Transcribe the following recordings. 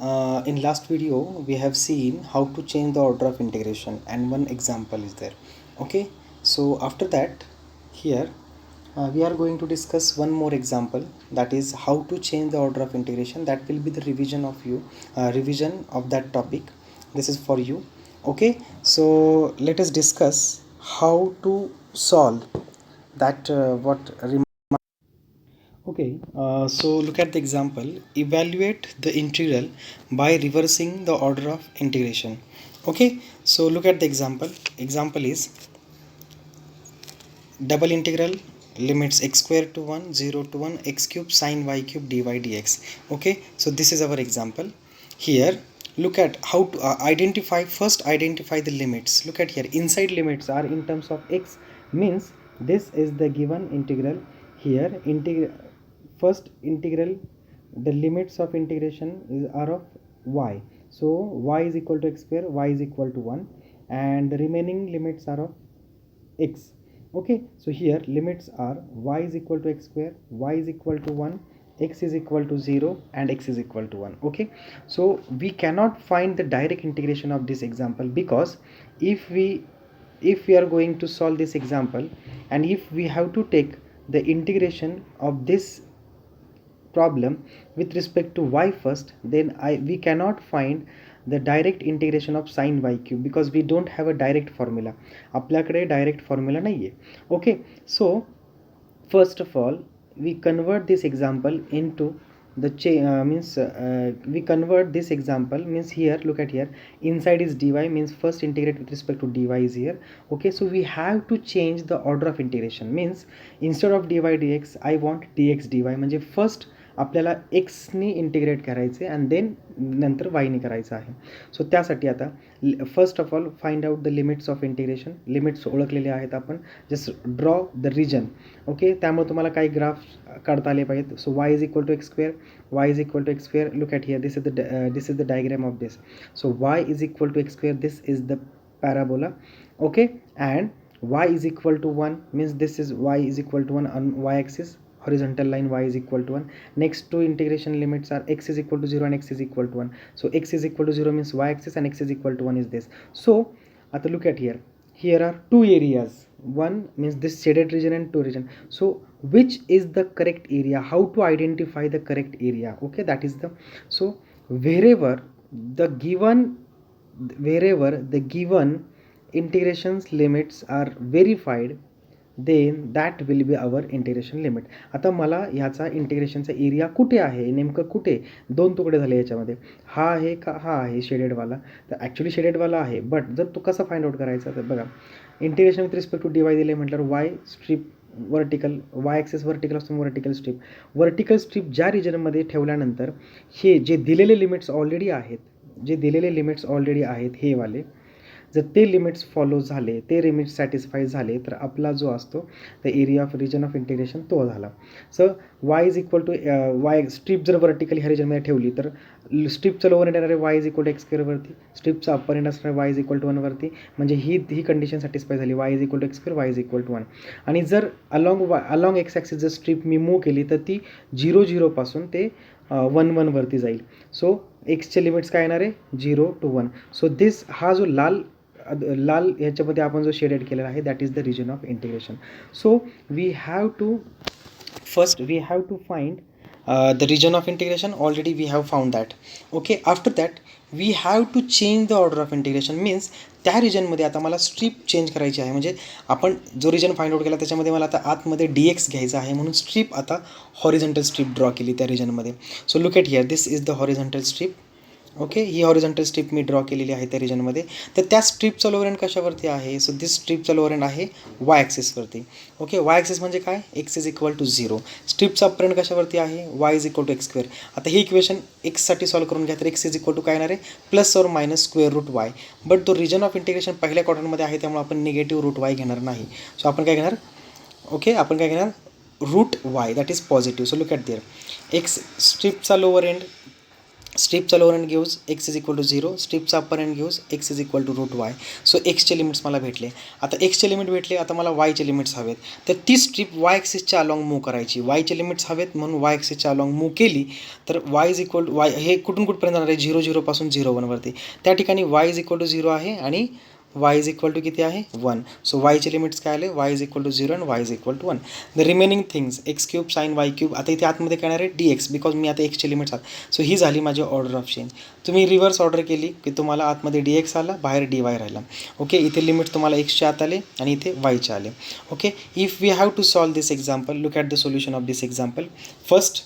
In last video we have seen how to change the order of integration and one example is there. Okay, so after that here we are going to discuss one more example, that is how to change the order of integration. That will be the revision of that topic. This is for you. Okay, so let us discuss how to solve that Okay, so look at the example. Evaluate the integral by reversing the order of integration. Okay, so look at the example. Example is double integral limits x square to 1, 0 to 1, x cube sine y cube dy dx. Okay, so this is our example. Here, look at how to identify the limits. Look at here, inside limits are in terms of x, means this is the given integral. Here first integral, the limits of integration are of y, so y is equal to x square, y is equal to 1, and the remaining limits are of x. Okay, so here limits are y is equal to x square, y is equal to 1, x is equal to 0, and x is equal to 1. Okay, so we cannot find the direct integration of this example, because if we are going to solve this example, and if we have to take the integration of this problem with respect to y first, then we cannot find the direct integration of sine y cube, because we don't have a direct formula. आपल्याकडे direct formula नाही आहे. Okay, so first of all we convert this example into the we convert this example, means here look at here, inside is dy, means first integrate with respect to dy is here. Okay, so we have to change the order of integration, means instead of dy dx I want dx dy, म्हणजे first आपल्याला एक्सनी integrate करायचे आणि then नंतर वायनी करायचं आहे. So त्यासाठी आता first of all find out the limits of integration. Limits ओळखलेले आहेत आपण, just draw the region. Okay, त्यामुळे तुम्हाला काही ग्राफ काढता आले पाहिजेत. So y is equal to x square, y is equal to x square. Look at here, this is the diagram of this. So y is equal to x square, this is the parabola. Okay, and y is equal to 1 means this is y is equal to 1 on y axis, horizontal line y is equal to 1. Next two integration limits are x is equal to 0 and x is equal to 1. So x is equal to 0 means y axis and x is equal to 1 is this. So at look at here, here are two areas, one means this shaded region and two region. So which is the correct area, how to identify the correct area? Okay, that is the, so wherever the given integrations limits are verified, then that will be our integration limit. आता मला ह्याचा इंटिग्रेशनचा area कुठे आहे, नेमकं कुठे, दोन तुकडे झाले याच्यामध्ये, हा आहे का हा आहे शेडेडवाला, तर ॲक्च्युली शेडेडवाला आहे. बट जर तो कसा फाइंड आउट करायचा, तर बघा integration with respect to D Y दिले म्हटल्यावर Y strip vertical, Y axis vertical असतो, वर्टिकल स्ट्रीप ज्या रिजनमध्ये ठेवल्यानंतर हे जे दिलेले लिमिट्स ऑलरेडी आहेत, हे वाले जर ते लिमिट्स फॉलो झाले, ते लिमिट्स सॅटिस्फाय झाले, तर आपला जो असतो the area of region of integration तो झाला. So y is equal to y, strip जर वर्टिकली ह्या रिजनमध्ये ठेवली तर स्ट्रीपचं लोअर एंड येणार आहे y is equal to x स्क्वेअरवरती, स्ट्रीपचा अप्पर एंड असणार वाय इज इक्वल टू 1वरती, म्हणजे ही कंडिशन सॅटिस्फाय झाली, y is equal to x square, y is equal to 1. आणि जर अलॉंग एक्स ॲक्सिस जर स्ट्रीप मी मूव्ह केली तर ती 0 पासून ते 1 वरती जाईल. सो एक्सचे लिमिट्स काय येणार आहे 0 to 1. सो दिस, हा जो लाल ह्याच्यामध्ये आपण जो शेडेड केलेला आहे, that is the region of integration. So we have to find the region of integration. Already we have found that. Okay, after that we have to change the order of integration, means त्या रिजनमध्ये आता मला strip change करायची आहे, म्हणजे आपण जो region find out केला त्याच्यामध्ये मला आता आतमध्ये dx घ्यायचा आहे, म्हणून स्ट्रीप आता हॉरिझॉन्टल स्ट्रीप ड्रॉ केली त्या रिजनमध्ये. So look at here, this is the horizontal strip. Okay, ही हॉरिझॉन्टल स्ट्रीप मी ड्रॉ केलेली आहे त्या रिजनमध्ये. तर त्या स्ट्रीपचा लोअर एंड कशावरती आहे, सो दिस स्ट्रीपचा लोअर एंड आहे वाय ॲक्सिसवरती. ओके, वाय ॲक्सिस म्हणजे काय, एक्स इज इक्वल टू 0. स्ट्रीपचा अपर एंड कशावरती आहे, y is equal to x square. आता हे इक्वेशन एक्ससाठी सॉल्व करून घ्या, तर एक्स इज इक्वल टू काय येणार आहे, plus or minus square root Y. But तो रिजन ऑफ इंटिग्रेशन पहिल्या क्वाड्रंटमध्ये आहे, त्यामुळे आपण निगेटिव्ह रूट वाय घेणार नाही. सो आपण काय घेणार, ओके, आपण काय घेणार root y, that is positive. So look at there, x स्ट्रीपचा लोअर एंड स्ट्रिपचा लोअर एंड घेऊस एक्स इज इक्वल टू 0, स्ट्रिपचा अप्पर एंड घेऊस x is equal to root y. So एक्सचे लिमिट्स मला भेटले. आता एक्सचे लिमिट भेटले, आता मला वायचे लिमिट्स हवेत. तर ती स्ट्रिप वाय ॲक्सिसच्या अलॉंग मूव्ह करायची. वायचे लिमिट्स हवेत म्हणून वाय ॲक्सिसच्या अलॉंग मूव्ह केली तर वाय इज इक्वल टू वाय हे कुठून कुठपर्यंत जाणार आहे, 0 0 0 1वरती. त्या ठिकाणी वाय इज इक्वल टू 0 आहे आणि वाय इज इक्वल टू किती आहे 1. सो वायचे लिमिट्स काय आले, y is equal to 0 and y is equal to 1. The remaining things x cube sine y cube. आता इथे आतमध्ये काय येणार आहे डी एक्स, बिकॉज मी आता एक्सचे लिमिट्स आहात. सो ही झाली माझी ऑर्डर ऑफ चेंज. तुम्ही रिव्हर्स ऑर्डर केली की तुम्हाला आतमध्ये डी एक्स आला, बाहेर डी वाय राहिला. ओके, इथे लिमिट तुम्हाला एक्सच्या आत आले आणि इथे वायचे आले. Okay, if we have to solve this example, look at the solution of this example. First,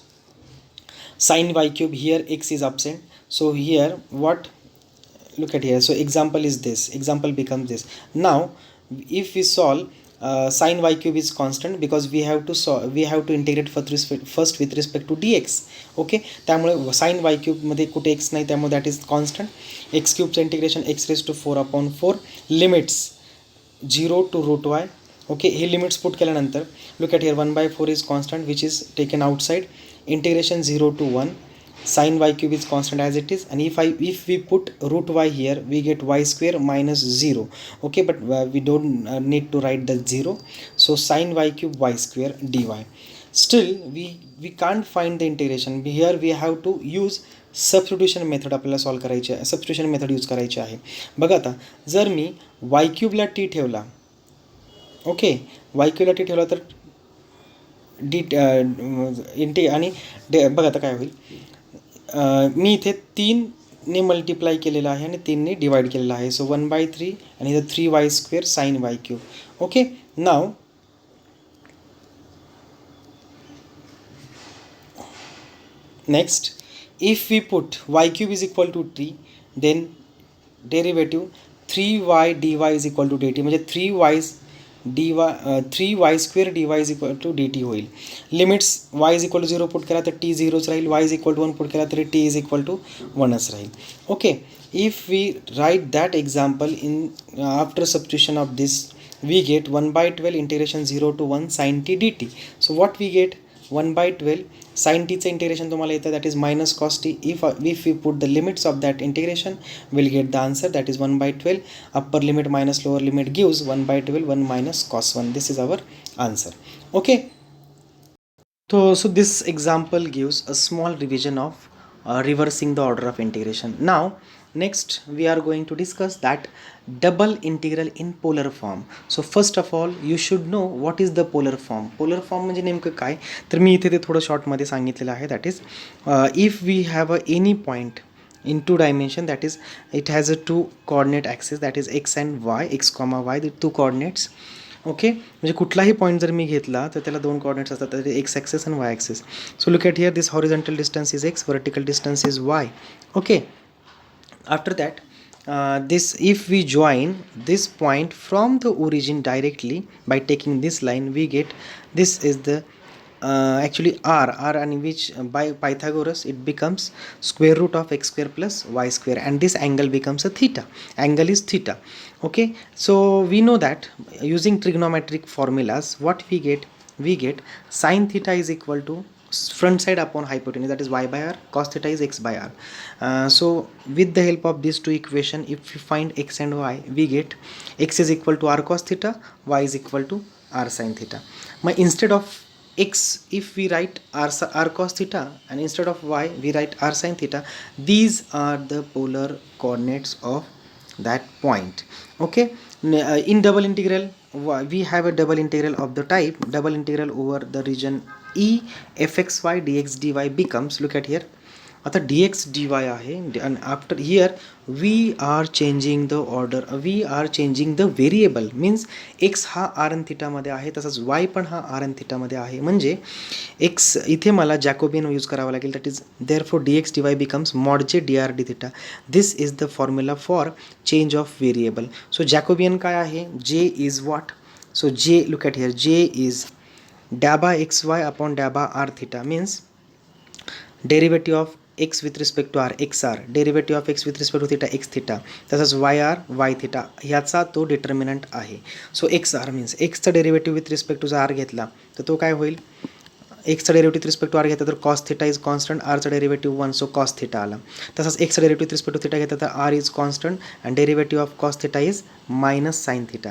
sin y cube, here x is absent, so here what, look at here, so example is this, example becomes this. Now if we solve, sin y cube is constant because we have to solve, we have to integrate first with respect to dx. Okay, त्यामुळे sin y cube मध्ये कुठे x नाही, त्यामुळे that is constant. X क्यूबचं integration x raise to 4/4, limits 0 to root y. Okay, हे limits put केल्यानंतर look at here 1/4 is constant which is taken outside. Integration 0 to 1, sin y cube is constant as it is, and if we put root y here we get y square minus 0. Okay, but we don't need to write the 0, so sin y cube y square dy. Still we can't find the integration. Here we have to use substitution method. आपल्याला solve करायची आहे, substitution method use करायची आहे. बघा आता, जर मी वाय क्यूबला T ठेवला, okay, वाय क्यूबला T ठेवला तर डी इंटी आणि बघा आता काय होईल, मी इथे 3ने मल्टिप्लाय केलेलं आहे आणि 3ने डिवाइड केलेलं आहे. सो 1/3 आणि इथं 3y square sine y cube. Okay, now next, if we put y cube is equal to t, then derivative 3y dy is equal to dt, म्हणजे 3y square dy is equal to dt होईल. Limits y is equal to 0 put केला तर t 0च राहील, y is equal to 1 put केला तरी t is equal to 1च राहील. Okay, if we write that example in after substitution of this, we get 1/12 integration 0 to 1 sin t dt. So what we get, 1/12 sin t चं integration तुम्हाला येतं, that is minus cos T. If we put the limits of that integration will get the answer, that is 1/12. Upper limit minus lower limit gives 1/12 1 minus cos 1. This is our answer. Okay, so this example gives a small revision of reversing the order of integration. Now next we are going to discuss that double integral in polar form. So first of all you should know what is the polar form. Polar form म्हणजे नेमकं काय, तर मी इथे ते थोडं शॉर्टमध्ये सांगितलेलं आहे. That is if we have any point in 2 dimension, that is it has a 2 coordinate axis, that is x and y, x comma y, the 2 coordinates. Okay, म्हणजे कुठलाही पॉईंट जर मी घेतला तर त्याला 2 कोऑर्डिनेट्स असतात, तर एक्स ॲक्सिस आणि y axis. So look at here, this horizontal distance is x, vertical distance is y. Okay, after that this, if we join this point from the origin directly by taking this line, we get, this is the actually r, and which by Pythagoras it becomes square root of x square plus y square, and this angle becomes a theta. Angle is theta. Okay, so we know that using trigonometric formulas, what we get sin theta is equal to front side upon hypotenuse, that is y by r, cos theta is x by r. So with the help of these two equation, if we find x and y, we get x is equal to r cos theta, y is equal to r sin theta. Instead of x, if we write r cos theta, and instead of y we write r sin theta, these are the polar coordinates of that point. Okay, in double integral we have a double integral of the type double integral over the region e fxy dx dy becomes, look at here, आता dx dy आहे, and after here we are changing the order, we are changing the variable, means x हा r and theta मध्ये आहे, तसंच y पण हा r and theta मध्ये आहे. म्हणजे x इथे मला जॅकोबियन यूज करावा लागेल, that is therefore dx dy becomes mod j dr d theta. this is the formula for change of variable. so जॅकोबियन काय आहे, j is what, so j, look at here, j is dabba xy upon dabba r theta, means derivative of x with respect to r xr, derivative of x with respect to theta x theta, तसंच yr y theta, ह्याचा तो determinant आहे. So xr means xचा derivative with respect to जर r घेतला तर तो काय होईल, एक्सचा डेरिव्हेटिव्ह रिस्पेक्ट टू आर घेतला तर कॉस थिटा इज कॉन्स्टंट, आरचा डेरिव्हेटिव्ह 1 सो कॉस थिटा आला. तसंच एक्सचा डेरिव्हेटिव्ह रिस्पेक्ट टू थिटा घेतला तर r is constant and derivative of cos theta is minus sine theta.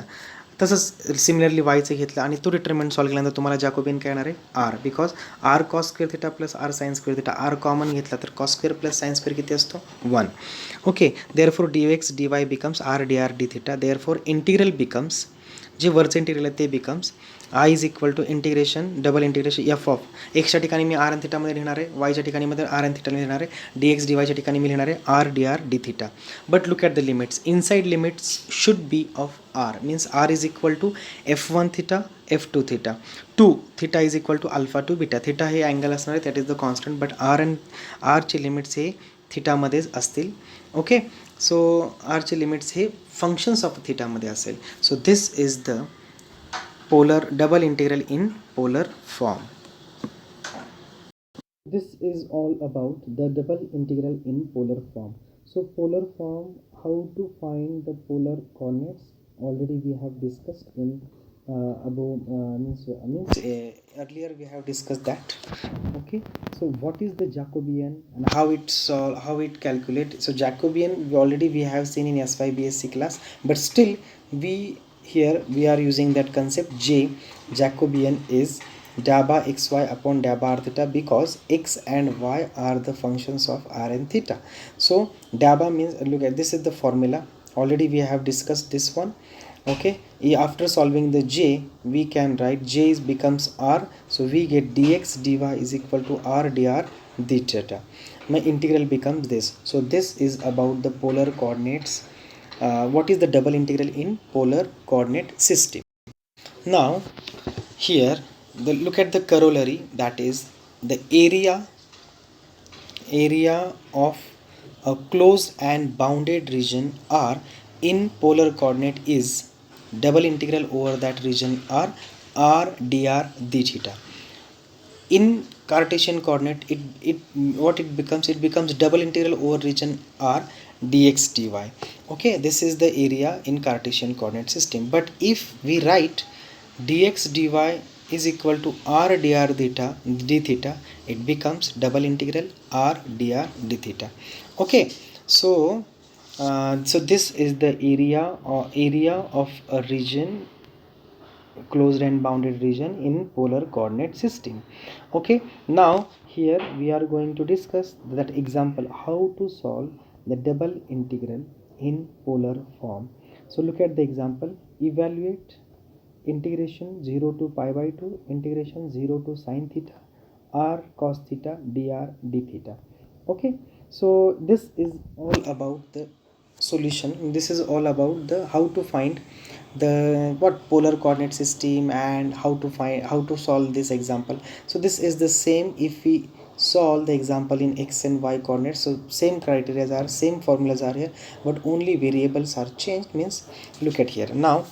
तसंच सिमिलरली वायचं घेतलं आणि तो डिटर्मिनंट सॉल्व केल्यानंतर तुम्हाला जॅकोबियन काय येणार आहे r, because r cos square theta plus r sine square theta. R common घेतला तर cos square plus sine square किती असतो 1. Okay, therefore d x d y becomes r d r d theta. Therefore integral becomes, जे वरचं integral आहे ते becomes I is equal to integration double integration F of एक्सच्या ठिकाणी मी are N थिटामध्ये लिहिणार आहे, वायच्या ठिकाणी मध्ये आर एन थिटामध्ये लिहिणार आहे, डी एक्स डी वायच्या ठिकाणी मी लिहिणार आहे r d r d theta. But look at the limits, inside limits should be of r, means r is equal to F1 theta F2 theta. 2 theta is equal to alpha to beta. Theta हे angle असणार आहे, that is the constant, but आरचे limits हे थिटामध्येच असतील. Okay, so आरचे limits हे functions of थिटामध्ये असेल. So this is the polar double integral in polar form. This is all about the double integral in polar form. So polar form, how to find the polar coordinates, already we have discussed in earlier we have discussed that. Okay, so what is the Jacobian and how it calculate? So Jacobian we have seen in T.Y.BSc class, but still here we are using that concept. Jacobian is dabba xy upon dabba r theta, because x and y are the functions of r and theta. So dabba means, look at this is the formula, already we have discussed this one. Okay, after solving the j we can write j becomes r, so we get dx dy is equal to r dr d theta. My integral becomes this. So this is about the polar coordinates. What is the double integral in polar coordinate system? Now here look at the corollary, that is the area of a closed and bounded region R in polar coordinate is double integral over that region R dr d theta. In Cartesian coordinate it becomes double integral over region R dx dy. Okay, this is the area in Cartesian coordinate system. But if we write dx dy is equal to r dr d theta, it becomes double integral r dr d theta. Okay, so this is the area of a region, closed and bounded region in polar coordinate system. Okay, now here we are going to discuss that example, how to solve the double integral in polar form. So look at the example. Evaluate integration 0 to pi by 2 integration 0 to sin theta r cos theta dr d theta. Okay, so this is all about the solution. This is all about the how to find the polar coordinate system and how to solve this example. So this is the same if we solve the example in x and y coordinates. So same criteria are, same formulas are here, but only variables are changed. Means look at here now.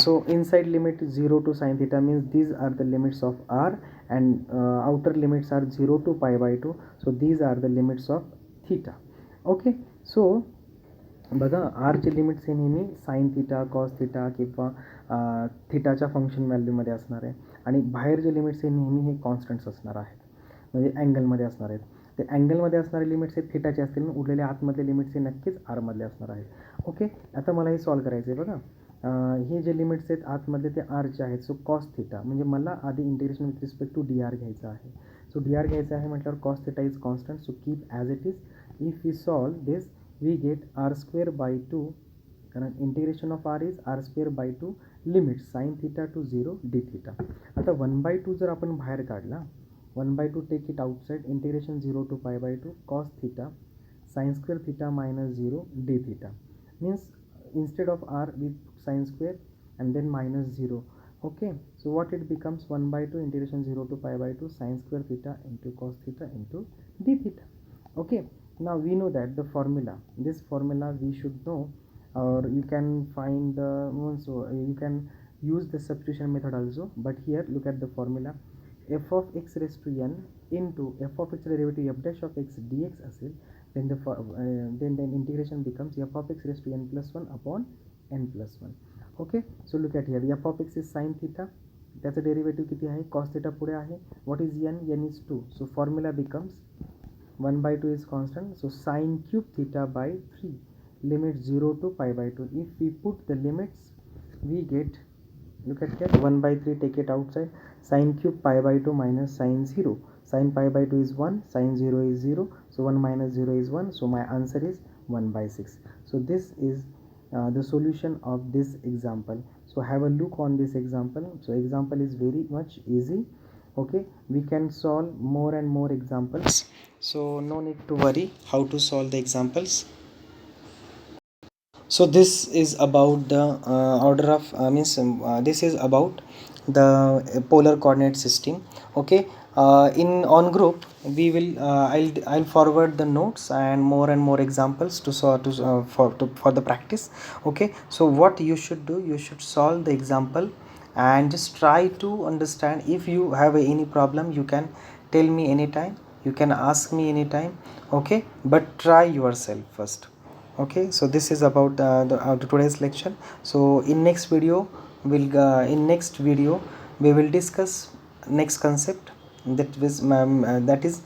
So inside limit 0 to sin theta means these are the limits of r, and outer limits are 0 to pi by 2, so these are the limits of theta. Okay, so बघा आरचे limits हे नेहमी sine theta cos theta किंवा थिटाच्या function व्हॅल्यूमध्ये असणार आहे, आणि बाहेर जे limits हे नेहमी हे constants असणार आहेत, म्हणजे अँगलमध्ये असणार आहेत. ते अँगलमध्ये असणारे लिमिट्स हे थिटाचे असतील, उरलेले आतमधले लिमिट्स हे नक्कीच आरमधले असणार आहेत. ओके, आता मला हे सॉल्व करायचं आहे. बघा हे जे लिमिट्स आहेत आतमधले ते आरचे आहेत. सो कॉस थिटा म्हणजे मला आधी integration with respect to D R घ्यायचं आहे. सो डी आर घ्यायचं आहे म्हटल्यावर cos theta is constant, so keep as it is. If we solve this we get r square by 2, कारण integration of r is r square by 2 limit sin theta to 0 d theta. आता 1/2 जर आपण बाहेर काढला, 1/2 take it outside, integration 0 to pi by 2 cos theta sin square theta minus 0 d theta. Means instead of r we put sin square and then minus 0. Okay, so what it becomes, 1/2 integration 0 to pi by 2 sin square theta into cos theta into d theta. Okay, now we know that the formula, this formula we should know, or you can find so you can use the substitution method also. But here look at the formula, f of x raised to n into f of x derivative f dash of x dx असेल, then then integration becomes f of x raised to n plus 1 upon n plus 1. Okay, so look at here, f of x is sin theta, त्याचं derivative किती आहे, cos theta पुढे आहे. What is N, N is 2. So formula becomes 1/2 is constant, so sine cube theta by 3, limit 0 to pi by 2. If we put the limits, we get, look at here, 1/3, take it outside, sine cube pi by 2 minus sine 0. Sine pi by 2 is 1, sine 0 is 0, so 1 minus 0 is 1, so my answer is 1/6. So this is the solution of this example. So have a look on this example. So example is very much easy. Okay, we can solve more and more examples, so no need to worry how to solve the examples. So this is about the order of this is about the polar coordinate system. Okay, in on group we will I'll forward the notes and more examples to solve for the practice. Okay, so what you should do, you should solve the example and just try to understand. If you have any problem, you can tell me anytime, you can ask me anytime. Okay, but try yourself first. Okay, so this is about the today's lecture. So in next video we will discuss next concept, that is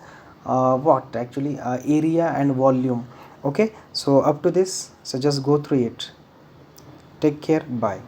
what actually area and volume. Okay, so up to this, so just go through it. Take care, bye.